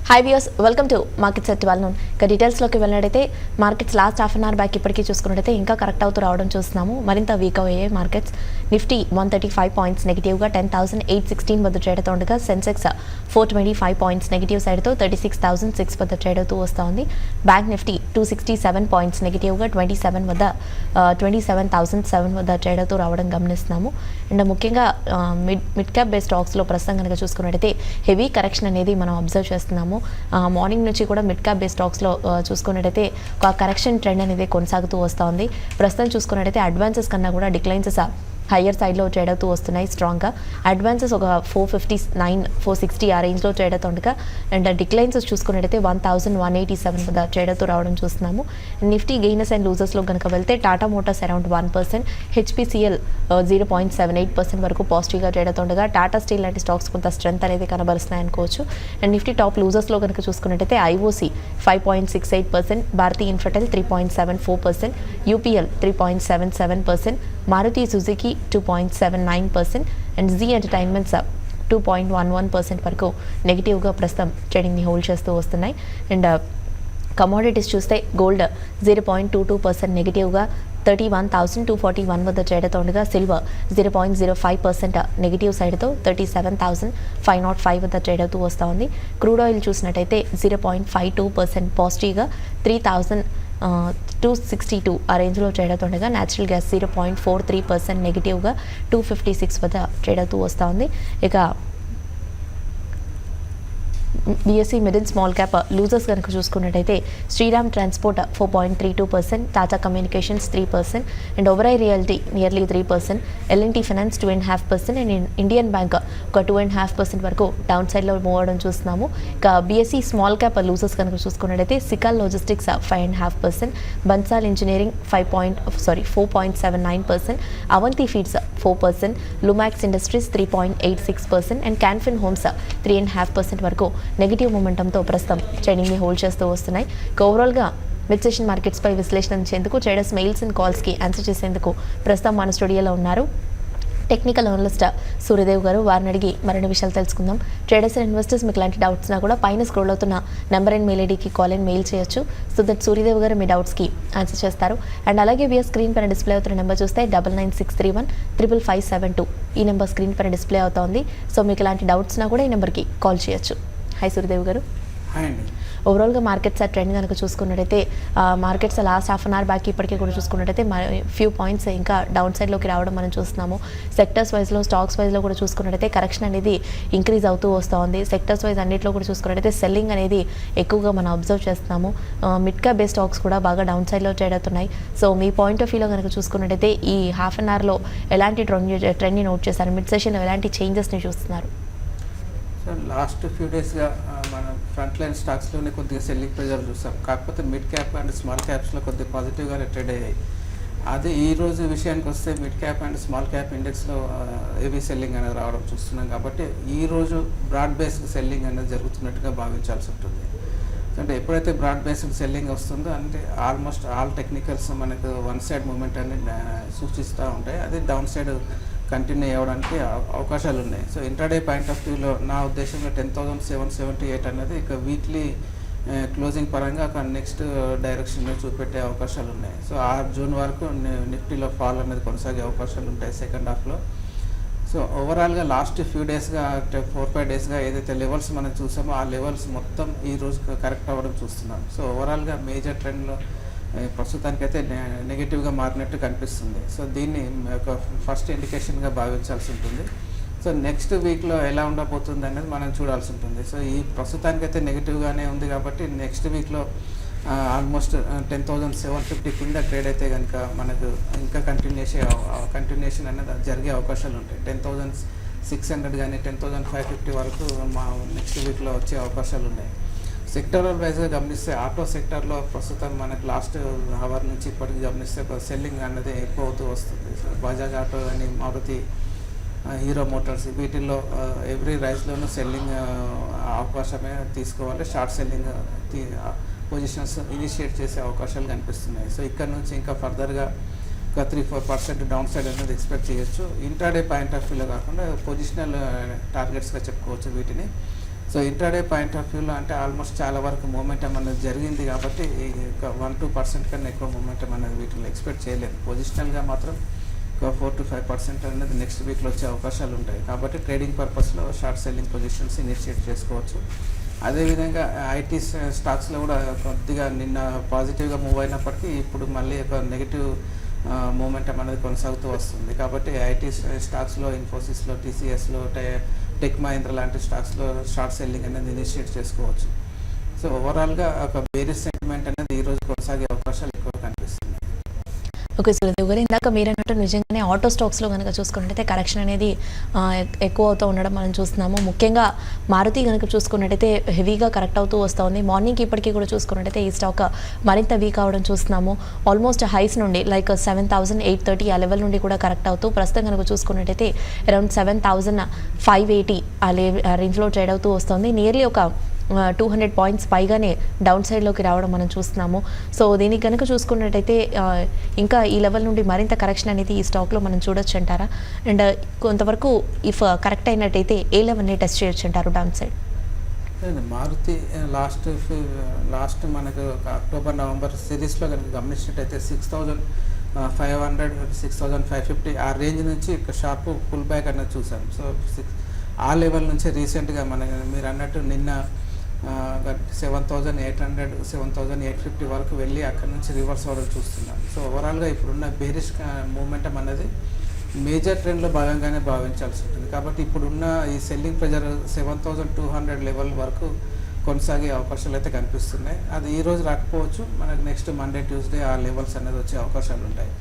High viewers, welcome to markets at 12 noon. ఇక డీటెయిల్స్లోకి వెళ్ళినట్టయితే markets last half an hour back ఇప్పటికీ చూసుకున్నట్టయితే ఇంకా కరెక్ట్ అవుతూ రావడం చూస్తున్నాము. మరింత వీక్ అయ్యాయి మార్కెట్స్. నిఫ్టీ 135 పాయింట్స్ నెగిటివ్గా 10,816 వద్ద ట్రేడ్ అవుతుండగా సెన్సెక్స్ 425 పాయింట్స్ నెగిటివ్ సైడ్తో 36,006 వద్ద ట్రేడ్ అవుతూ వస్తోంది. బ్యాంక్ నిఫ్టీ 267 పాయింట్స్ నెగిటివ్గా 27,007 వద్ద ట్రేడ్ అవుతూ రావడం గమనిస్తున్నాము. అండ్ ముఖ్యంగా మిడ్ క్యాప్ బేస్ స్టాక్స్లో ప్రస్తుతం కనుక చూసుకున్నట్టయితే హెవీ కరెక్షన్ అనేది మనం అబ్జర్వ్ చేస్తున్నాము. మార్నింగ్ నుంచి కూడా మిడ్ క్యాప్ బేస్ స్టాక్స్లో చూసుకున్నట్టయితే ఒక కరెక్షన్ ట్రెండ్ అనేది కొనసాగుతూ వస్తుంది. ప్రస్తుతం చూసుకున్నట్టయితే అడ్వాన్సెస్ కన్నా కూడా డిక్లైన్సెస్ హయ్యర్ సైడ్లో ట్రేడ్ అవుతూ వస్తున్నాయి స్ట్రాంగ్గా. అడ్వాన్సెస్ ఒక 459, 460 ఆ రేంజ్లో ట్రేడ్ అవుతుండగా అండ్ డిక్లైన్సెస్ చూసుకున్నట్టయితే 1,187 వద్ద ట్రేడ్ అవుతూ రావడం చూస్తున్నాము. నిఫ్టీ గెయినర్స్ అండ్ లూజర్స్లో కనుక వెళ్తే టాటా మోటార్స్ అరౌండ్ 1%, హెచ్పిసిఎల్ 0.78% వరకు పాజిటివ్గా ట్రేడ్ అవుతుండగా టాటా స్టీల్ లాంటి స్టాక్స్ కొంత స్ట్రెంత్ అనేది కనబరుస్తున్నాయి అనుకోవచ్చు. అండ్ నిఫ్టీ టాప్ లూజర్స్లో కనుక చూసుకున్నట్టయితే IOC 5.68%, Bharti Infratel 3.74%, UPL 3.77%, Maruti Suzuki 2.79% and Zee Entertainments 2.11% వరకు నెగిటివ్గా ప్రస్తుతం ట్రేడింగ్ని హోల్డ్ చేస్తూ వస్తున్నాయి. అండ్ కమోడిటీస్ చూస్తే గోల్డ్ 0.22% నెగిటివ్గా 31,241 వద్ద ట్రేడ్ అవుతుండగా సిల్వర్ 0.05% నెగిటివ్ సైడ్తో 37,505 వద్ద ట్రేడ్ అవుతూ వస్తూ ఉంది. క్రూడ్ ఆయిల్ చూసినట్టయితే 0.52% పాజిటివ్గా 3,262 ఆ రేంజ్లో ట్రేడ్ అవుతుండగా న్యాచురల్ గ్యాస్ 0.43% నెగిటివ్గా 256 వద్ద ట్రేడ్ అవుతూ వస్తూ ఉంది. ఇక BSE mid and small cap losers కనుక చూసుకున్నట్టయితే Shriram Transport 4.32%, Tata Communications 3% and Oberoi Realty nearly 3%, L&T finance 2.5% and Indian Bank ఒక 2.5% వరకు డౌన్ సైడ్లో మూవ్ అవడం చూస్తున్నాము. ఇక బీఎస్సీ స్మాల్ క్యాప్ లూజర్స్ కనుక చూసుకున్నట్టయితే Sical logistics 5.5%, Bansal engineering 4.79%, Avanti feeds 4%, Lumax industries 3.86% and Can Fin Homes 3.5% వరకు నెగిటివ్ మొమెంటంతో ప్రస్తుతం ట్రేడింగ్ని హోల్డ్ చేస్తూ వస్తున్నాయి. ఓవరాల్గా మిడ్ సెషన్ మార్కెట్స్పై విశ్లేషించేందుకు ట్రేడర్స్ మెయిల్స్ అండ్ కాల్స్కి ఆన్సర్ చేసేందుకు ప్రస్తుతం మన స్టూడియోలో ఉన్నారు టెక్నికల్ అనలిస్ట్ సూర్యదేవ్ గారు. వారిని అడిగి మరిన్ని విషయాలు తెలుసుకుందాం. ట్రేడర్స్ అండ్ ఇన్వెస్టర్స్ మీకు ఇలాంటి డౌట్స్నా కూడా పైన స్క్రోల్ అవుతున్న నెంబర్ అండ్ మెయిల్ ఐడీకి కాల్ అండ్ మెయిల్ చేయొచ్చు. సో దట్ సూర్యదేవ్ గారు మీ డౌట్స్కి ఆన్సర్ చేస్తారు. అండ్ అలాగే వీఆర్ స్క్రీన్ పైన డిస్ప్లే అవుతున్న నెంబర్ చూస్తే 9963155572 ఈ నెంబర్ స్క్రీన్ పైన డిస్ప్లే అవుతోంది. సో మీకు ఇలాంటి డౌట్స్నా కూడా ఈ నెంబర్కి కాల్ చేయొచ్చు. హాయ్ సూర్యదేవ్ గారు. హాయ్ అండి. ఓవరాల్గా మార్కెట్స్ ఆ ట్రెండ్ కనుక చూసుకున్నట్టయితే markets last half an hour back ఇప్పటికీ కూడా చూసుకున్నట్టయితే ఫ్యూ పాయింట్స్ ఇంకా డౌన్ సైడ్లోకి రావడం మనం చూస్తున్నాము. సెక్టర్స్ వైజ్లో స్టాక్స్ వైజ్లో కూడా చూసుకున్నట్టయితే కరెక్షన్ అనేది ఇంక్రీజ్ అవుతూ వస్తూ ఉంది. సెక్టర్స్ వైజ్ అన్నింటిలో కూడా చూసుకున్నట్టయితే సెల్లింగ్ అనేది ఎక్కువగా మనం అబ్జర్వ్ చేస్తున్నాము. మిడ్ క్యాప్ బేస్ స్టాక్స్ కూడా బాగా డౌన్ సైడ్లో ట్రేడ్ అవుతున్నాయి. సో మీ పాయింట్ ఆఫ్ వ్యూలో కనుక చూసుకున్నట్టయితే ఈ హాఫ్ అన్ అవర్లో ఎలాంటి ట్రెండ్ని నోట్ చేశారు? మిడ్ సెషన్లో ఎలాంటి చేంజెస్ని చూస్తున్నారు? లాస్ట్ ఫ్యూ డేస్గా మన ఫ్రంట్ లైన్ స్టాక్స్లోనే కొద్దిగా సెల్లింగ్ ప్రెజర్ చూస్తాం. కాకపోతే మిడ్ క్యాప్ అండ్ స్మాల్ క్యాప్స్లో కొద్దిగా పాజిటివ్గానే ట్రేడ్ అయ్యాయి. అదే ఈ రోజు విషయానికి వస్తే mid cap and small cap ఇండెక్స్లో హెవీ సెల్లింగ్ అనేది రావడం చూస్తున్నాం. కాబట్టి ఈ రోజు బ్రాడ్ బేస్డ్ సెల్లింగ్ అనేది జరుగుతున్నట్టుగా భావించాల్సి ఉంటుంది. అంటే ఎప్పుడైతే బ్రాడ్ బేస్డ్ సెల్లింగ్ వస్తుందో అంటే ఆల్మోస్ట్ ఆల్ టెక్నికల్స్ మనకు వన్ సైడ్ మూమెంట్ అనేది సూచిస్తూ ఉంటాయి. అది డౌన్ సైడ్ కంటిన్యూ అవ్వడానికి అవకాశాలు ఉన్నాయి. సో ఇంటర్డే పాయింట్ ఆఫ్ వ్యూలో నా ఉద్దేశంలో 10,778 అనేది ఇక వీక్లీ క్లోజింగ్ పరంగా ఒక నెక్స్ట్ డైరెక్షన్ చూపెట్టే అవకాశాలు ఉన్నాయి. సో 6 జూన్ వరకు నిఫ్టీలో ఫాల్ అనేది కొనసాగే అవకాశాలు ఉంటాయి సెకండ్ హాఫ్లో. సో ఓవరాల్గా లాస్ట్ ఫ్యూ డేస్గా 4-5 డేస్గా ఏదైతే లెవెల్స్ మనం చూసామో ఆ లెవెల్స్ మొత్తం ఈ రోజు కరెక్ట్ అవ్వడం చూస్తున్నాం. సో ఓవరాల్గా మేజర్ ట్రెండ్లో ప్రస్తుతానికైతే నెగిటివ్గా మారినట్టు కనిపిస్తుంది. సో దీన్ని ఒక ఫస్ట్ ఇండికేషన్గా భావించాల్సి ఉంటుంది. సో నెక్స్ట్ వీక్లో ఎలా ఉండబోతుంది అనేది మనం చూడాల్సి ఉంటుంది. సో ఈ ప్రస్తుతానికైతే నెగిటివ్గానే ఉంది కాబట్టి నెక్స్ట్ వీక్లో ఆల్మోస్ట్ 10,750 కింద ట్రేడ్ అయితే కనుక మనకు ఇంకా కంటిన్యూషన్ అనేది జరిగే అవకాశాలు ఉంటాయి. 10,600 కానీ 10,550 వరకు మా నెక్స్ట్ వీక్లో వచ్చే అవకాశాలు ఉన్నాయి. సెక్టరల్ వైజ్గా గమనిస్తే ఆటో సెక్టర్లో ప్రస్తుతం మనకు లాస్ట్ అవర్ నుంచి ఇప్పటికి గమనిస్తే సెల్లింగ్ అనేది ఎక్కువ అవుతూ వస్తుంది. బజాజ్ ఆటో కానీ మారుతి, హీరో మోటార్స్ వీటిల్లో ఎవ్రీ రైస్లోనూ సెల్లింగ్ అవకాశమే తీసుకోవాలి. షార్ట్ సెల్లింగ్ పొజిషన్స్ ఇనిషియేట్ చేసే అవకాశాలు కనిపిస్తున్నాయి. సో ఇక్కడ నుంచి ఇంకా ఫర్దర్గా ఒక 3-4% డౌన్ సైడ్ అనేది ఎక్స్పెక్ట్ చేయొచ్చు. ఇంట్రాడే పాయింట్ ఆఫ్ వ్యూలో కాకుండా పొజిషనల్ టార్గెట్స్గా చెప్పుకోవచ్చు వీటిని. సో ఇంట్రాడే పాయింట్ ఆఫ్ వ్యూలో అంటే ఆల్మోస్ట్ చాలా వరకు మూమెంటం అనేది జరిగింది కాబట్టి ఒక 1-2% కన్నా ఎక్కువ మూమెంటం అనేది వీటిని ఎక్స్పెక్ట్ చేయలేదు. పొజిషనల్గా మాత్రం ఒక 4-5% అనేది నెక్స్ట్ వీక్లో వచ్చే అవకాశాలు ఉంటాయి. కాబట్టి ట్రేడింగ్ పర్పస్లో షార్ట్ సెల్లింగ్ పొజిషన్స్ ఇనిషియేట్ చేసుకోవచ్చు. అదేవిధంగా ఐటీ స్టాక్స్లో కూడా కొద్దిగా నిన్న పాజిటివ్గా మూవ్ అయినప్పటికీ ఇప్పుడు మళ్ళీ ఒక నెగిటివ్ మూమెంటం అనేది కొనసాగుతూ వస్తుంది. కాబట్టి ఐటీ స్టాక్స్లో, ఇన్ఫోసిస్లో, టీసీఎస్లో, టెక్ మహీంద్ర లాంటి స్టాక్స్లో షార్ట్ సెల్లింగ్ అనేది ఇనిషియేట్ చేసుకోవచ్చు. సో ఓవరాల్గా ఒక బేరిష్ సెంటిమెంట్ అనేది ఈరోజు కొనసాగే అవకాశాలు ఎక్కువ కనిపిస్తుంది. ఓకే సురదేవ్ గారు, ఇందాక మీరు అన్నట్టు నిజంగానే ఆటో స్టాక్స్లో కనుక చూసుకున్నట్టయితే కరెక్షన్ అనేది ఎక్కువ అవుతూ ఉండడం మనం చూస్తున్నాము. ముఖ్యంగా మారుతి కనుక చూసుకున్నట్టయితే హెవీగా కరెక్ట్ అవుతూ వస్తుంది. మార్నింగ్కి ఇప్పటికీ కూడా చూసుకున్నట్టయితే ఈ స్టాక్ మరింత వీక్ అవడం చూస్తున్నాము. ఆల్మోస్ట్ హైస్ నుండి లైక్ 7,830 ఆ లెవెల్ నుండి కూడా కరెక్ట్ అవుతూ ప్రస్తుతం కనుక చూసుకున్నట్టయితే అరౌండ్ 7,580 ఆ రేంజ్లో ట్రేడ్ అవుతూ వస్తుంది. నియర్లీ ఒక 200 పాయింట్స్ పైగానే డౌన్ సైడ్లోకి రావడం మనం చూస్తున్నాము. సో దీనికి కనుక చూసుకున్నట్టయితే ఇంకా ఈ లెవెల్ నుండి మరింత కరెక్షన్ అనేది ఈ స్టాక్లో మనం చూడొచ్చు అంటారా? అండ్ కొంతవరకు ఇఫ్ కరెక్ట్ అయినట్టయితే ఏ లెవెల్ని టెస్ట్ చేయొచ్చు అంటారు డౌన్ సైడ్? మారుతి లాస్ట్ మనకు అక్టోబర్-నవంబర్ సిరీస్లో కనుక గమనించినట్టయితే 6,500, 6,550 ఆ రేంజ్ నుంచి షార్ప్ పుల్ బ్యాక్ అనేది చూసాం. సో ఆ లెవెల్ నుంచి రీసెంట్గా మీరు అన్నట్టు నిన్న 7,800, 7,850 వరకు వెళ్ళి అక్కడ నుంచి రివర్స్ అవ్వడం చూస్తున్నాం. సో ఓవరాల్గా ఇప్పుడున్న బేరిష్ మూమెంటం అనేది మేజర్ ట్రెండ్లో భాగంగానే భావించాల్సి ఉంటుంది. కాబట్టి ఇప్పుడున్న ఈ సెల్లింగ్ ప్రెజర్ 7,200 లెవెల్ వరకు కొనసాగే అవకాశాలు అయితే కనిపిస్తున్నాయి. అది ఈరోజు రాకపోవచ్చు, మనకు నెక్స్ట్ మండే, ట్యూస్డే ఆ లెవెల్స్ అనేది వచ్చే అవకాశాలు ఉంటాయి.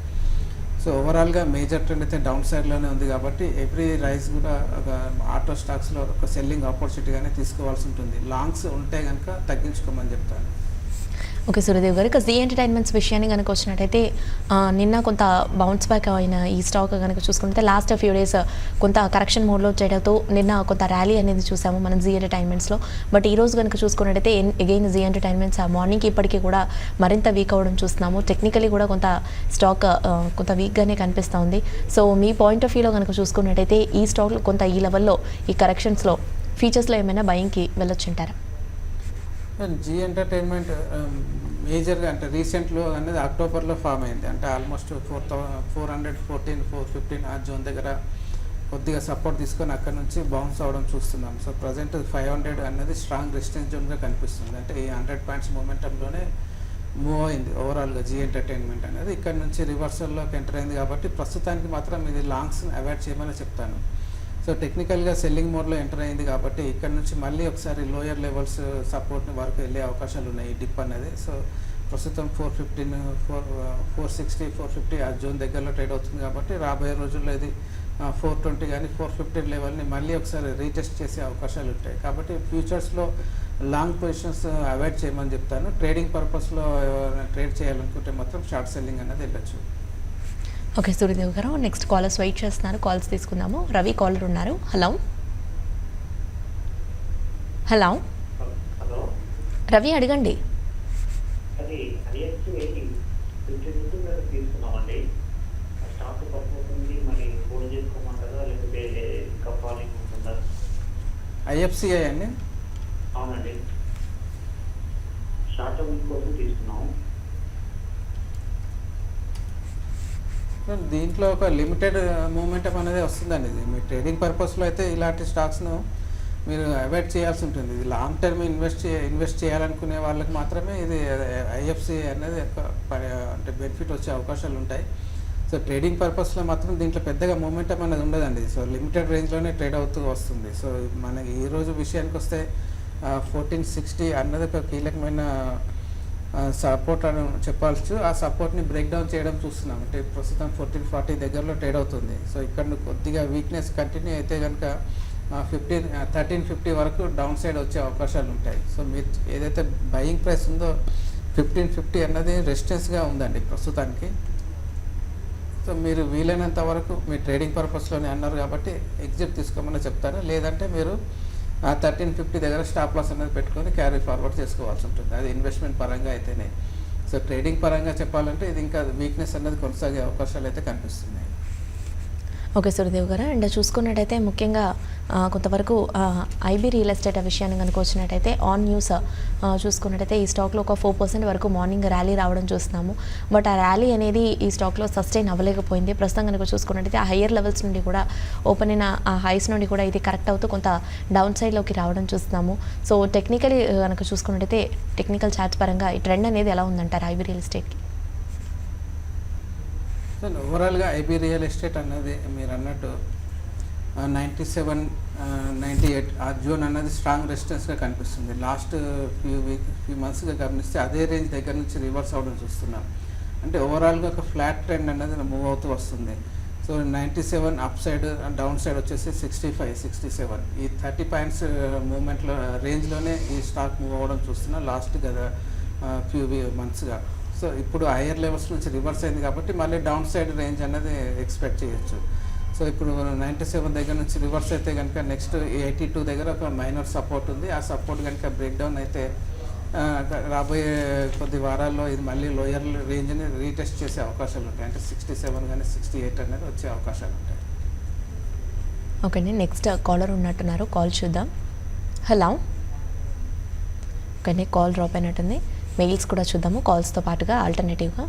సో ఓవరాల్గా మేజర్ ట్రెండ్ అయితే డౌన్ సైడ్లోనే ఉంది. కాబట్టి ఎవ్రీ రైజ్ కూడా ఒక ఆటో స్టాక్స్లో ఒక సెల్లింగ్ ఆపర్చునిటీగానే తీసుకోవాల్సి ఉంటుంది. లాంగ్స్ ఉంటే కనుక తగ్గించుకోమని చెప్తాను. ఓకే సురదేవ్ గారు, ఇక జీ ఎంటర్టైన్మెంట్స్ విషయాన్ని కనుక వచ్చినట్టయితే నిన్న కొంత బౌన్స్ బ్యాక్ అయిన ఈ స్టాక్ కనుక చూసుకుంటే లాస్ట్ ఫ్యూ డేస్ కొంత కరెక్షన్ మోడ్లో ట్రేడ్ అవుతూ నిన్న కొంత ర్యాలీ అనేది చూసాము మనం జీ ఎంటర్టైన్మెంట్స్లో. బట్ ఈ రోజు కనుక చూసుకున్నట్టయితే అగైన్ జీ ఎంటర్టైన్మెంట్స్ మార్నింగ్కి ఇప్పటికీ కూడా మరింత వీక్ అవ్వడం చూస్తున్నాము. టెక్నికలీ కూడా కొంత స్టాక్ కొంత వీక్గానే కనిపిస్తూ ఉంది. సో మీ పాయింట్ ఆఫ్ వ్యూలో కనుక చూసుకున్నట్టయితే ఈ స్టాక్లో కొంత ఈ లెవెల్లో ఈ కరెక్షన్స్లో ఫీచర్స్లో ఏమైనా బయింగ్కి వెళ్ళొచ్చుంటారా? జీ ఎంటర్టైన్మెంట్ మేజర్గా అంటే రీసెంట్లో అనేది అక్టోబర్లో ఫామ్ అయింది. అంటే ఆల్మోస్ట్ 414, 415 ఆ జోన్ దగ్గర కొద్దిగా సపోర్ట్ తీసుకొని అక్కడ నుంచి బౌన్స్ అవ్వడం చూస్తున్నాం. సో ప్రజెంట్ 500 అనేది స్ట్రాంగ్ రెసిస్టెన్స్ జోన్గా కనిపిస్తుంది. అంటే ఈ 100 పాయింట్స్ మూమెంటంలోనే మూవ్ అయింది ఓవరాల్గా జీ ఎంటర్టైన్మెంట్ అనేది. ఇక్కడ నుంచి రివర్సల్లోకి ఎంటర్ అయింది. కాబట్టి ప్రస్తుతానికి మాత్రం ఇది లాంగ్స్ని అవాయిడ్ చేయమని చెప్తాను. సో టెక్నికల్గా సెల్లింగ్ మోడ్లో ఎంటర్ అయింది కాబట్టి ఇక్కడ నుంచి మళ్ళీ ఒకసారి లోయర్ లెవెల్స్ సపోర్ట్ని వరకు వెళ్ళే అవకాశాలు ఉన్నాయి ఈ డిప్ అనేది. సో ప్రస్తుతం 415, 460, 450 ఆ జోన్ దగ్గరలో ట్రేడ్ అవుతుంది. కాబట్టి రాబోయే రోజుల్లో ఇది 420 కానీ 415 లెవెల్ని మళ్ళీ ఒకసారి రీటెస్ట్ చేసే అవకాశాలు ఉంటాయి. కాబట్టి ఫ్యూచర్స్లో లాంగ్ పొజిషన్స్ అవాయిడ్ చేయమని చెప్తాను. ట్రేడింగ్ పర్పస్లో ట్రేడ్ చేయాలనుకుంటే మాత్రం షార్ట్ సెల్లింగ్ అనేది వెళ్ళచ్చు. ఓకే సూర్యదేవ్ గారు, నెక్స్ట్ కాలర్స్ వెయిట్ చేస్తున్నారు, కాల్స్ తీసుకుందాము. రవి కాలర్ ఉన్నారు. హలో హలో రవి అడగండి. ఐఎఫ్సిఐ అండి. అవునండి, షార్ట్ టర్మ్ కోసం తీసుకున్నాము. దీంట్లో ఒక లిమిటెడ్ మూమెంటం అనేది వస్తుందండి. ఇది మీ ట్రేడింగ్ పర్పస్లో అయితే ఇలాంటి స్టాక్స్ను మీరు అవాయిడ్ చేయాల్సి ఉంటుంది. ఇది లాంగ్ టర్మ్ ఇన్వెస్ట్ చేయాలనుకునే వాళ్ళకి మాత్రమే ఇది ఐఎఫ్సి అనేది అంటే బెనిఫిట్ వచ్చే అవకాశాలు ఉంటాయి. సో ట్రేడింగ్ పర్పస్లో మాత్రం దీంట్లో పెద్దగా మూమెంటం అనేది ఉండదండి. సో లిమిటెడ్ రేంజ్లోనే ట్రేడ్ అవుతూ వస్తుంది. సో మనకి ఈరోజు విషయానికి వస్తే 1460 అన్నది ఒక కీలకమైన సపోర్ట్ అని చెప్పాల్సి. ఆ సపోర్ట్ని బ్రేక్ డౌన్ చేయడం చూస్తున్నాం. అంటే ప్రస్తుతం 1440 దగ్గరలో ట్రేడ్ అవుతుంది. సో ఇక్కడ కొద్దిగా వీక్నెస్ కంటిన్యూ అయితే కనుక 1350 వరకు డౌన్ సైడ్ వచ్చే అవకాశాలు ఉంటాయి. సో మీరు ఏదైతే బయింగ్ ప్రైస్ ఉందో 1550 అన్నది రెసిస్టెన్స్గా ఉందండి ప్రస్తుతానికి. సో మీరు వీలైనంత వరకు మీ ట్రేడింగ్ పర్పస్లోనే అన్నారు కాబట్టి ఎగ్జిట్ తీసుకోమని చెప్తాను. లేదంటే మీరు 1350 దగ్గర స్టాప్ లాస్ అనేది పెట్టుకొని క్యారీ ఫార్వర్డ్ చేసుకోవాల్సి ఉంటుంది. అది ఇన్వెస్ట్మెంట్ పరంగా అయితేనే. సో ట్రేడింగ్ పరంగా చెప్పాలంటే ఇది ఇంకా వీక్నెస్ అనేది కొనసాగే అవకాశాలు అయితే కనిపిస్తున్నాయి. ఓకే సురదేవ్ గారు. అండ్ చూసుకున్నట్టయితే ముఖ్యంగా కొంతవరకు ఐబీ రియల్ ఎస్టేట్ విషయాన్ని కనుక వచ్చినట్టయితే ఆన్ న్యూస్ చూసుకున్నట్టయితే ఈ స్టాక్లో ఒక 4% వరకు మార్నింగ్ ర్యాలీ రావడం చూస్తున్నాము. బట్ ఆ ర్యాలీ అనేది ఈ స్టాక్లో సస్టైన్ అవ్వలేకపోయింది. ప్రస్తుతం కనుక చూసుకున్నట్టయితే ఆ హయ్యర్ లెవెల్స్ నుండి కూడా ఓపెన్ అయిన ఆ హైస్ నుండి కూడా ఇది కరెక్ట్ అవుతూ కొంత డౌన్ సైడ్లోకి రావడం చూస్తున్నాము. సో టెక్నికలీ కనుక చూసుకున్నట్టయితే టెక్నికల్ చార్ట్స్ పరంగా ఈ ట్రెండ్ అనేది ఎలా ఉందంటారు ఐబీ రియల్ ఎస్టేట్కి? ఓవరాల్గా ఐబీ రియల్ ఎస్టేట్ అన్నది మీరు అన్నట్టు 97, 98 ఆ జోన్ అన్నది స్ట్రాంగ్ రెసిస్టెన్స్గా కనిపిస్తుంది. లాస్ట్ ఫ్యూ మంత్స్గా గమనిస్తే అదే రేంజ్ దగ్గర నుంచి రివర్స్ అవ్వడం చూస్తున్నాం. అంటే ఓవరాల్గా ఒక ఫ్లాట్ ట్రెండ్ అన్నది మూవ్ అవుతూ వస్తుంది. So 97 up side, down side వచ్చేసి 65, 67 ఈ 30 పాయింట్స్ మూవ్మెంట్లో రేంజ్లోనే ఈ స్టాక్ మూవ్ అవ్వడం చూస్తున్నాం లాస్ట్ కదా ఫ్యూ మంత్స్గా. సో ఇప్పుడు హైయర్ లెవెల్స్ నుంచి రివర్స్ అయింది కాబట్టి మళ్ళీ డౌన్ సైడ్ రేంజ్ అనేది ఎక్స్పెక్ట్ చేయొచ్చు. సో ఇప్పుడు 97 దగ్గర నుంచి రివర్స్ అయితే కనుక నెక్స్ట్ 82 దగ్గర ఒక మైనర్ సపోర్ట్ ఉంది. ఆ సపోర్ట్ కనుక బ్రేక్ డౌన్ అయితే రాబోయే కొద్ది వారాల్లో ఇది మళ్ళీ లోయర్ రేంజ్ని రీటెస్ట్ చేసే అవకాశాలు ఉంటాయి. అంటే 67 కానీ 68 అనేది వచ్చే అవకాశాలు ఉంటాయి. ఓకే అండి. నెక్స్ట్ కాలర్ ఉన్నట్టున్నారు, కాల్ చూద్దాం. హలో. ఓకే అండి, కాల్ డ్రాప్ అయినట్టుంది. మెయిల్స్ కూడా చూద్దాము కాల్స్తో పాటుగా. ఆల్టర్నేటివ్గా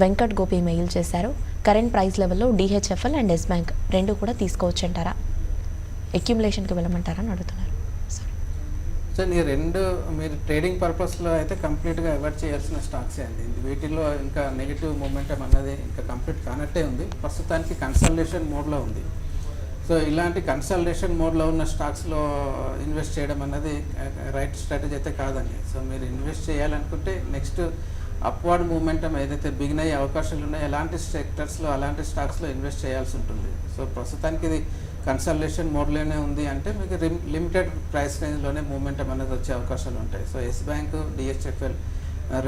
వెంకట్ గోపి మెయిల్ చేశారు. కరెంట్ ప్రైస్ లెవెల్లో డిహెచ్ఎఫ్ఎల్ అండ్ ఎస్ బ్యాంక్ రెండు కూడా తీసుకోవచ్చు అంటారా, అక్యుములేషన్కి వెళ్ళమంటారా అని అడుగుతున్నారు. సో ఈ రెండు మీరు ట్రేడింగ్ పర్పస్లో అయితే కంప్లీట్గా అవాయిడ్ చేయాల్సిన స్టాక్సే అండి. వీటిల్లో ఇంకా నెగిటివ్ మూమెంటం అన్నది ఇంకా కంప్లీట్ కానట్టే ఉంది. ప్రస్తుతానికి కన్సల్టేషన్ మోడ్లో ఉంది. సో ఇలాంటి కన్సల్టేషన్ మోడ్లో ఉన్న స్టాక్స్లో ఇన్వెస్ట్ చేయడం అన్నది రైట్ స్ట్రాటజీ అయితే కాదండి. సో మీరు ఇన్వెస్ట్ చేయాలనుకుంటే నెక్స్ట్ అప్వర్డ్ మూమెంటం ఏదైతే బిగిన్ అయ్యే అవకాశాలు ఉన్నాయో ఎలాంటి సెక్టర్స్లో అలాంటి స్టాక్స్లో ఇన్వెస్ట్ చేయాల్సి ఉంటుంది. సో ప్రస్తుతానికి ఇది కన్సల్టేషన్ మోడ్లోనే ఉంది అంటే మీకు లిమిటెడ్ ప్రైస్ రేంజ్లోనే మూమెంటం అనేది వచ్చే అవకాశాలు ఉంటాయి. సో ఎస్ బ్యాంక్, డిహెచ్ఎఫ్ఎల్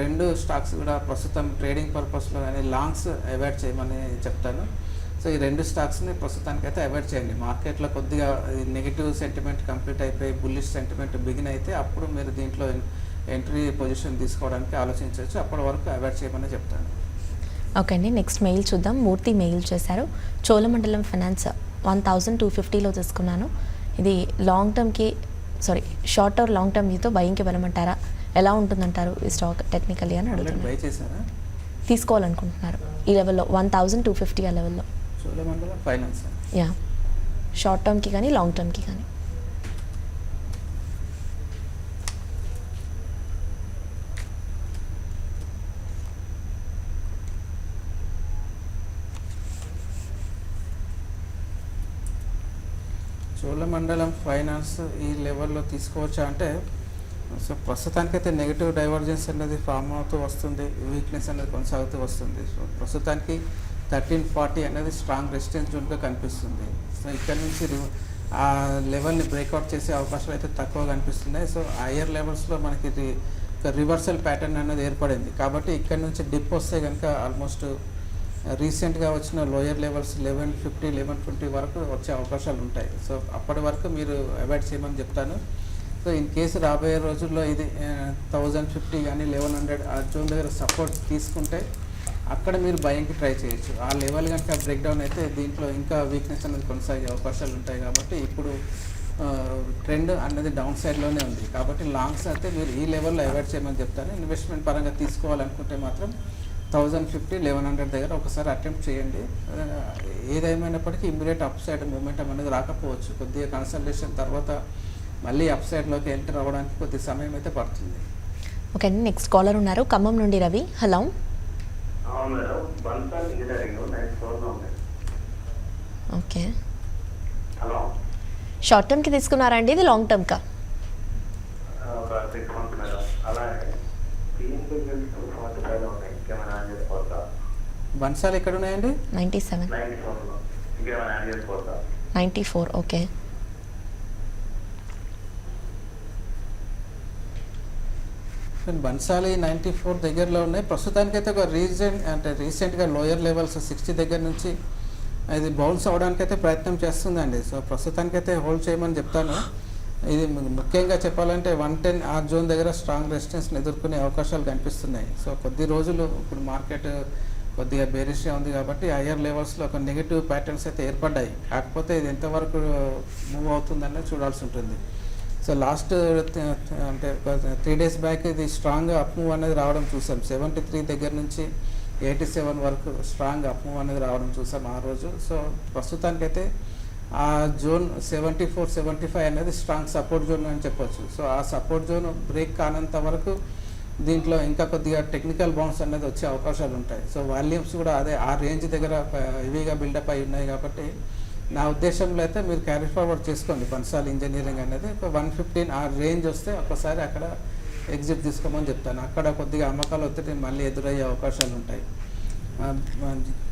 రెండు స్టాక్స్ కూడా ప్రస్తుతం ట్రేడింగ్ పర్పస్లో కానీ లాంగ్స్ అవాయిడ్ చేయమని చెప్తాను. సో ఈ రెండు స్టాక్స్ని ప్రస్తుతానికి అయితే అవాయిడ్ చేయండి. మార్కెట్లో కొద్దిగా నెగిటివ్ సెంటిమెంట్ కంప్లీట్ అయిపోయి బుల్లిష్ సెంటిమెంట్ బిగిన్ అయితే అప్పుడు మీరు దీంట్లో ఎంట్రీ పొజిషన్ తీసుకోవడానికి ఆలోచించవచ్చు. అప్పటి వరకు అవాయిడ్ చేయమని చెప్తాను. ఓకే అండి. నెక్స్ట్ మెయిల్ చూద్దాం. మూర్తి మెయిల్ చేశారు. చోళమండలం ఫైనాన్స్ 1250లో తీసుకున్నాను. ఇది లాంగ్ టర్మ్కి షార్ట్ ఆర్ లాంగ్ టర్మ్ వ్యూతో బయింగ్కి వెళ్ళమంటారా, ఎలా ఉంటుందంటారు ఈ స్టాక్ టెక్నికల్లీ అని అడుగుతున్నారు. బై చేశారా? తీసుకోవాలనుకుంటున్నారు ఈ లెవెల్లో 1250 ఆ లెవెల్లో. చోళమండలం ఫైనాన్స్ యా, షార్ట్ టర్మ్కి కానీ లాంగ్ టర్మ్కి కానీ. చోళమండలం ఫైనాన్స్ ఈ లెవెల్లో తీసుకోవచ్చా అంటే, సో ప్రస్తుతానికైతే నెగిటివ్ డైవర్జెన్స్ అనేది ఫామ్ అవుతూ వస్తుంది, వీక్నెస్ అనేది కొనసాగుతూ వస్తుంది. సో ప్రస్తుతానికి 1340 అనేది స్ట్రాంగ్ రెసిస్టెన్స్ జోన్గా కనిపిస్తుంది. సో ఇక్కడ నుంచి ఆ లెవెల్ని బ్రేక్అవుట్ చేసే అవకాశాలు అయితే తక్కువ కనిపిస్తున్నాయి. సో హయ్యర్ లెవెల్స్లో మనకి రివర్సల్ ప్యాటర్న్ అనేది ఏర్పడింది కాబట్టి ఇక్కడ నుంచి డిప్ వస్తే కనుక ఆల్మోస్ట్ రీసెంట్గా వచ్చిన లోయర్ లెవెల్స్ 1150, 1120 వరకు వచ్చే అవకాశాలు ఉంటాయి. సో అప్పటి వరకు మీరు అవాయిడ్ చేయమని చెప్తాను. సో ఇన్ కేసు రాబోయే రోజుల్లో ఇది 1050 కానీ 1100 ఆ జోన్ దగ్గర సపోర్ట్ తీసుకుంటే అక్కడ మీరు బయింగ్కి ట్రై చేయొచ్చు. ఆ లెవెల్ కనుక బ్రేక్ డౌన్ అయితే దీంట్లో ఇంకా వీక్నెస్ అనేది కొనసాగే అవకాశాలు ఉంటాయి. కాబట్టి ఇప్పుడు ట్రెండ్ అనేది డౌన్ సైడ్లోనే ఉంది కాబట్టి లాంగ్స్ అయితే మీరు ఈ లెవెల్లో అవాయిడ్ చేయమని చెప్తాను. ఇన్వెస్ట్మెంట్ పరంగా తీసుకోవాలనుకుంటే మాత్రం 1050, 1100 దగ్గర ఒకసారి అటెంప్ట్ చేయండి. ఏదేమైనప్పటికీ ఇమ్మీడియట్ అప్ సైడ్ మూమెంటం అనేది రాకపోవచ్చు. కొద్దిగా కన్సల్టేషన్ తర్వాత మళ్ళీ అప్ సైడ్లోకి ఎంటర్ అవ్వడానికి కొద్ది సమయం అయితే పడుతుంది. ఓకే అండి. నెక్స్ట్ కాలర్ ఉన్నారు, ఖమ్మం నుండి Ravi. Hello. Okay. Hello. Short టర్మ్కి తీసుకున్నారా అండి, ఇది లాంగ్ టర్మ్కా? బన్సాలు ఎక్కడ ఉన్నాయండి? 97, 94. ఓకే. బన్సాలి 94 దగ్గరలో ఉన్నాయి. ప్రస్తుతానికైతే ఒక రీసెంట్గా లోయర్ లెవెల్స్ 60 దగ్గర నుంచి ఇది బౌన్స్ అవడానికైతే ప్రయత్నం చేస్తుందండి. సో ప్రస్తుతానికైతే హోల్డ్ చేయమని చెప్తాను. ఇది ముఖ్యంగా చెప్పాలంటే 110 ఆ జోన్ దగ్గర స్ట్రాంగ్ రెసిస్టెన్స్ని ఎదుర్కొనే అవకాశాలు కనిపిస్తున్నాయి. సో కొద్ది రోజులు ఇప్పుడు మార్కెట్ కొద్దిగా బేరిష్గా ఉంది కాబట్టి హయ్యర్ లెవెల్స్లో ఒక నెగిటివ్ ప్యాటర్న్స్ అయితే ఏర్పడ్డాయి. కాకపోతే ఇది ఎంతవరకు మూవ్ అవుతుందనేది చూడాల్సి ఉంటుంది. సో లాస్ట్ అంటే 3 days బ్యాక్ ఇది స్ట్రాంగ్ అప్ మూవ్ అనేది రావడం చూసాం. 73 దగ్గర నుంచి 87 వరకు స్ట్రాంగ్ అప్ మూవ్ అనేది రావడం చూసాం ఆ రోజు. సో ప్రస్తుతానికైతే ఆ జోన్ 74, 75 అనేది స్ట్రాంగ్ సపోర్ట్ జోన్ అని చెప్పొచ్చు. సో ఆ సపోర్ట్ జోన్ బ్రేక్ కానంత వరకు దీంట్లో ఇంకా కొద్దిగా టెక్నికల్ బౌన్స్ అనేది వచ్చే అవకాశాలు ఉంటాయి. సో వాల్యూమ్స్ కూడా అదే ఆ రేంజ్ దగ్గర హెవీగా బిల్డప్ అయి ఉన్నాయి కాబట్టి నా ఉద్దేశంలో అయితే మీరు క్యారీ ఫార్వర్డ్ చేసుకోండి. బన్సాల్ ఇంజనీరింగ్ అనేది ఒక 115 ఆ రేంజ్ వస్తే ఒకసారి అక్కడ ఎగ్జిట్ తీసుకోమని చెప్తాను. అక్కడ కొద్దిగా అమ్మకాలు ఒత్తిడి మళ్ళీ ఎదురయ్యే అవకాశాలు ఉంటాయి.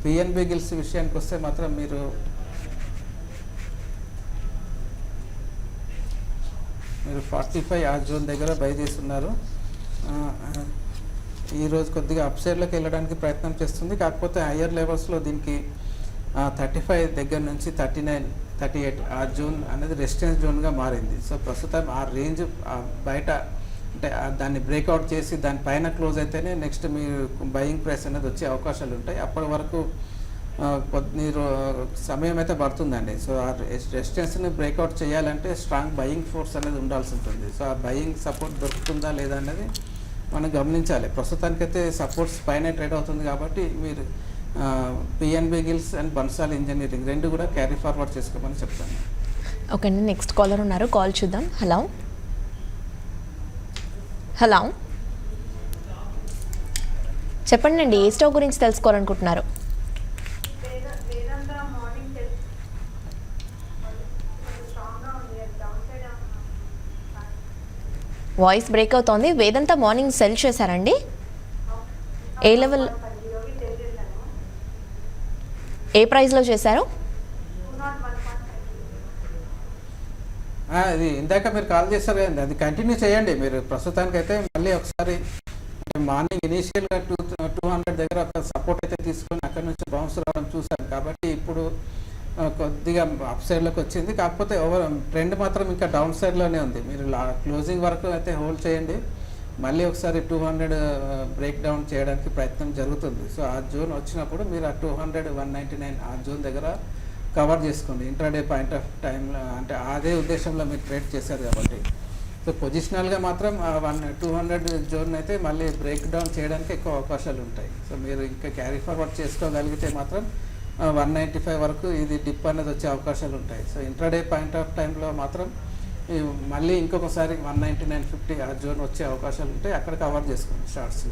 పిఎన్బి గిల్స్ విషయానికి వస్తే మాత్రం మీరు 45 ఆ జోన్ దగ్గర బై చేస్తున్నారు. ఈరోజు కొద్దిగా అప్ సైడ్లోకి వెళ్ళడానికి ప్రయత్నం చేస్తుంది. కాకపోతే హయ్యర్ లెవెల్స్లో దీనికి 35 దగ్గర నుంచి 39, 38 ఆ జోన్ అనేది రెసిస్టెన్స్ జోన్గా మారింది. సో ప్రస్తుతం ఆ రేంజ్ బయట అంటే దాన్ని బ్రేక్అవుట్ చేసి దానిపైన క్లోజ్ అయితేనే నెక్స్ట్ మీరు బయింగ్ ప్రైస్ అనేది వచ్చే అవకాశాలు ఉంటాయి. అప్పటి వరకు కొద్ది సమయం అయితే పడుతుందండి. సో ఆ రెసిస్టెన్స్ని బ్రేక్అవుట్ చేయాలంటే స్ట్రాంగ్ బయింగ్ ఫోర్స్ అనేది ఉండాల్సి ఉంటుంది. సో ఆ బయింగ్ సపోర్ట్ దొరుకుతుందా లేదా అనేది మనం గమనించాలి. ప్రస్తుతానికైతే సపోర్ట్స్ పైన ట్రేడ్ అవుతుంది కాబట్టి మీరు PNB gills and Bansal engineering రెండు కూడా క్యారీ ఫార్వర్డ్ చేసుకోమని చెప్తాను. ఓకే అండి, నెక్స్ట్ కాలర్ ఉన్నారు, కాల్ చూద్దాం. హలో హలో, చెప్పండి అండి, ఏ స్టాక్ గురించి తెలుసుకోవాలనుకుంటున్నారు? వాయిస్ బ్రేక్ అవుతోంది. వేదంతా మార్నింగ్ సెల్ చేశారండి? ఏ లెవెల్, ఏ ప్రైస్లో చేశారు? అది ఇందాక మీరు కాల్ చేశారు కదండి, అది కంటిన్యూ చేయండి. మీరు ప్రస్తుతానికైతే మళ్ళీ ఒకసారి మార్నింగ్ ఇనీషియల్గా 200 దగ్గర ఒక సపోర్ట్ అయితే తీసుకొని అక్కడ నుంచి బౌన్స్ రావడం చూసాను. కాబట్టి ఇప్పుడు కొద్దిగా అప్ సైడ్లోకి వచ్చింది. కాకపోతే ఓవర్ ట్రెండ్ మాత్రం ఇంకా డౌన్ సైడ్లోనే ఉంది. మీరు క్లోజింగ్ వరకు అయితే హోల్డ్ చేయండి. మళ్ళీ ఒకసారి 200 బ్రేక్ డౌన్ చేయడానికి ప్రయత్నం జరుగుతుంది. సో ఆ జోన్ వచ్చినప్పుడు మీరు ఆ 200, 199 ఆ జోన్ దగ్గర కవర్ చేసుకోండి. ఇంట్రాడే పాయింట్ ఆఫ్ టైంలో అంటే అదే ఉద్దేశంలో మీరు ట్రేడ్ చేశారు కాబట్టి. సో పొజిషనల్గా మాత్రం 200 జోన్ అయితే మళ్ళీ బ్రేక్ డౌన్ చేయడానికి ఎక్కువ అవకాశాలు ఉంటాయి. సో మీరు ఇంకా క్యారీ ఫార్వర్డ్ చేసుకోగలిగితే మాత్రం 195 వరకు ఇది డిప్ అనేది వచ్చే అవకాశాలు ఉంటాయి. సో ఇంట్రాడే పాయింట్ ఆఫ్ టైంలో మాత్రం మళ్ళీ ఇంకొకసారి 199.50 ఆ జోన్ వచ్చే అవకాశాలు ఉంటాయి. అక్కడ కవర్ చేసుకోండి షార్ట్స్.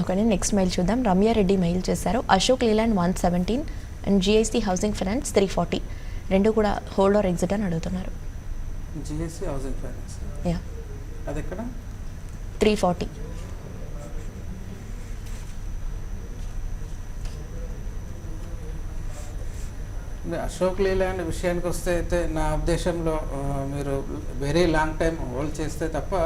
ఓకే, నెక్స్ట్ మెయిల్ చూద్దాం. రమ్యారెడ్డి మెయిల్ చేశారు. Ashok Leyland 117 and GIC housing finance 340 రెండు కూడా హోల్డ్ ఆర్ ఎగ్జిట్ అని అడుగుతున్నారు. జిఐసి హౌసింగ్ ఫైనాన్స్ యా, అది ఎక్కడ? 340. అశోక్ లీలాండ్ విషయానికి వస్తే అయితే నా ఉద్దేశంలో మీరు వెరీ లాంగ్ టైం హోల్డ్ చేస్తే తప్ప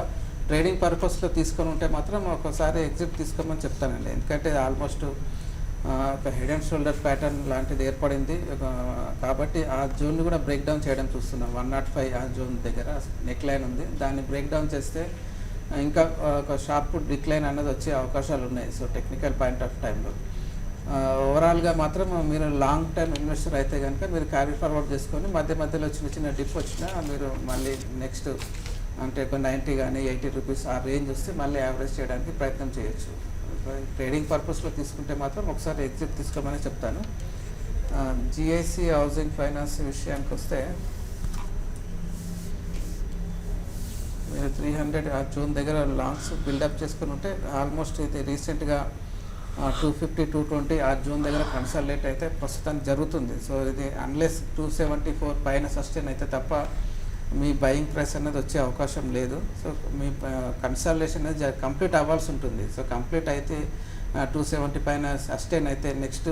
ట్రేడింగ్ పర్పస్లో తీసుకొని ఉంటే మాత్రం ఒకసారి ఎగ్జిట్ తీసుకోమని చెప్తానండి. ఎందుకంటే ఆల్మోస్ట్ ఒక హెడ్ అండ్ షోల్డర్ ప్యాటర్న్ లాంటిది ఏర్పడింది కాబట్టి ఆ జోన్ కూడా బ్రేక్ డౌన్ చేయడం చూస్తున్నాం. 105 ఆ జోన్ దగ్గర నెక్ లైన్ ఉంది. దాన్ని బ్రేక్ డౌన్ చేస్తే ఇంకా ఒక షార్ప్ డిక్లైన్ అన్నది వచ్చే అవకాశాలు ఉన్నాయి. సో టెక్నికల్ పాయింట్ ఆఫ్ టైంలో ఓవరాల్గా మాత్రం మీరు లాంగ్ టైం ఇన్వెస్టర్ అయితే కనుక మీరు క్యారీ ఫార్వర్డ్ చేసుకొని మధ్య మధ్యలో చిన్న చిన్న డిప్ వచ్చినా మీరు మళ్ళీ నెక్స్ట్ అంటే ఒక 90 కానీ 80 రూపీస్ ఆ రేంజ్ వస్తే మళ్ళీ యావరేజ్ చేయడానికి ప్రయత్నం చేయొచ్చు. ట్రేడింగ్ పర్పస్లో తీసుకుంటే మాత్రం ఒకసారి ఎగ్జిట్ తీసుకోమని చెప్తాను. జిఐసి హౌసింగ్ ఫైనాన్స్ విషయానికి వస్తే మీరు 300 ఆ జోన్ దగ్గర లాంగ్స్ బిల్డప్ చేసుకుని ఉంటే ఆల్మోస్ట్ ఇది రీసెంట్గా 250, 220 ఆ జోన్ దగ్గర కన్సల్టేట్ అయితే ప్రస్తుతానికి జరుగుతుంది. సో ఇది అన్లెస్ 274 పైన సస్టైన్ అయితే తప్ప మీ బయింగ్ ప్రైస్ అనేది వచ్చే అవకాశం లేదు. సో మీ కన్సల్టేషన్ అనేది కంప్లీట్ అవ్వాల్సి ఉంటుంది. సో కంప్లీట్ అయితే 270 పైన సస్టైన్ అయితే నెక్స్ట్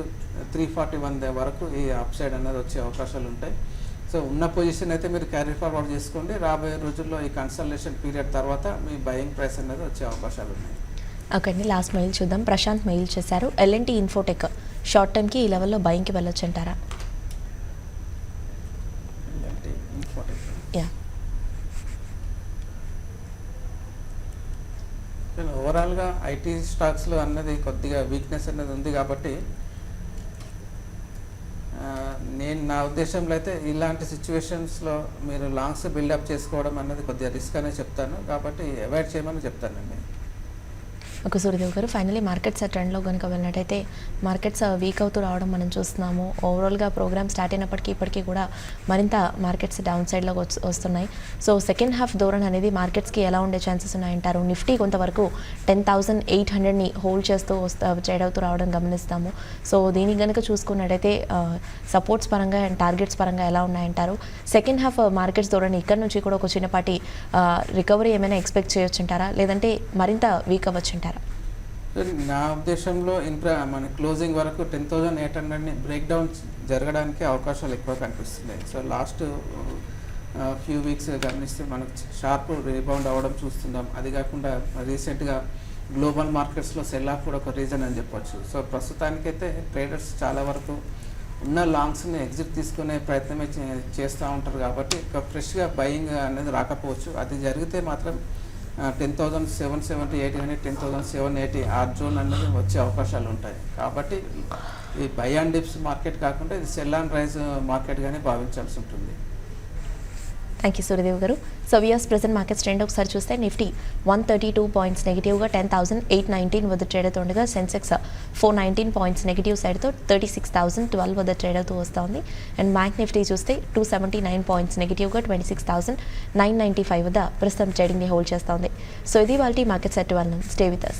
341 వరకు ఈ అప్ సైడ్ అనేది వచ్చే అవకాశాలు ఉంటాయి. సో ఉన్న పొజిషన్ అయితే మీరు క్యారీ ఫార్వర్డ్ చేసుకోండి. రాబోయే రోజుల్లో ఈ కన్సల్టేషన్ పీరియడ్ తర్వాత మీ బయింగ్ ప్రైస్ అనేది వచ్చే అవకాశాలు ఉన్నాయి. ఓకే అండి, లాస్ట్ మెయిల్ చూద్దాం. ప్రశాంత్ మెయిల్ చేశారు. ఎల్ఎన్టీ ఇన్ఫోటెక్ షార్ట్ టైంకి ఈ లెవెల్లో బయింగ్కి వెళ్ళొచ్చు అంటారా? యా, ఓవరాల్గా ఐటీ స్టాక్స్లో అన్నది కొద్దిగా వీక్నెస్ అనేది ఉంది కాబట్టి నేను నా ఉద్దేశంలో అయితే ఇలాంటి సిచ్యువేషన్స్లో మీరు లాంగ్స్ బిల్డప్ చేసుకోవడం అన్నది కొద్దిగా రిస్క్ అనే చెప్తాను, కాబట్టి అవాయిడ్ చేయమని చెప్తానండి. ఒక సూర్యదేవ్ గారు, ఫైనలీ మార్కెట్స్ ట్రెండ్లో కనుక వెళ్ళినట్టయితే మార్కెట్స్ వీక్ అవుతూ రావడం మనం చూస్తున్నాము. ఓవరాల్గా ప్రోగ్రామ్ స్టార్ట్ అయినప్పటికీ ఇప్పటికీ కూడా మరింత మార్కెట్స్ డౌన్ సైడ్లో వస్తున్నాయి. సో సెకండ్ హాఫ్ ధోరణి అనేది మార్కెట్స్కి ఎలా ఉండే ఛాన్సెస్ ఉన్నాయంటారు? నిఫ్టీ కొంతవరకు 10,800ని హోల్డ్ చేస్తూ ట్రేడ్ అవుతూ రావడం గమనిస్తాము. సో దీనికి కనుక చూసుకున్నట్టయితే సపోర్ట్స్ పరంగా అండ్ టార్గెట్స్ పరంగా ఎలా ఉన్నాయంటారు? సెకండ్ హాఫ్ మార్కెట్స్ ధోరణి ఇక్కడ నుంచి కూడా ఒక చిన్నపాటి రికవరీ ఏమైనా ఎక్స్పెక్ట్ చేయొచ్చు అంటారా, లేదంటే మరింత వీక్ అవ్వచ్చు అంటారా? నా ఉద్దేశంలో మన క్లోజింగ్ వరకు 10,800ని బ్రేక్ డౌన్ జరగడానికి అవకాశాలు ఎక్కువ కనిపిస్తున్నాయి. సో లాస్ట్ ఫ్యూ వీక్స్ గమనిస్తే మనకు షార్ప్ రీబౌండ్ అవ్వడం చూస్తున్నాం. అది కాకుండా రీసెంట్గా గ్లోబల్ మార్కెట్స్లో సెల్ ఆఫ్ కూడా ఒక రీజన్ అని చెప్పొచ్చు. సో ప్రస్తుతానికైతే ట్రేడర్స్ చాలా వరకు ఉన్న లాంగ్స్ని ఎగ్జిట్ తీసుకునే ప్రయత్నమే చేస్తూ ఉంటారు, కాబట్టి ఒక ఫ్రెష్గా బయింగ్ అనేది రాకపోవచ్చు. అది జరిగితే మాత్రం 10,770, 800, 10,780 ఆ జోన్ అనేది వచ్చే అవకాశాలు ఉంటాయి. కాబట్టి ఈ బై అండ్ డిప్స్ మార్కెట్ కాకుండా ఇది సెల్ అండ్ రైజ్ మార్కెట్గానే భావించాల్సి ఉంటుంది. థ్యాంక్ యూ సూర్యదేవ్ గారు. So weirs present markets trend ఒకసారి చూస్తే నిఫ్టీ 132 పాయింట్స్ నెగిటివ్గా 10,819 వద్ద ట్రేడ్ అవుతుండగా సెన్సెక్స్ 419 పాయింట్స్ నెగిటివ్ సైడ్తో 36,012 వద్ద ట్రేడ్ అవుతూ వస్తుంది. అండ్ బ్యాంక్ నిఫ్టీ చూస్తే 279 పాయింట్స్ నెగిటివ్గా 26,995 వద్ద ప్రస్తుతం ట్రేడింగ్ని హోల్డ్ చేస్తోంది. సో ఇది వాళ్ళ markets at 12. Stay with us.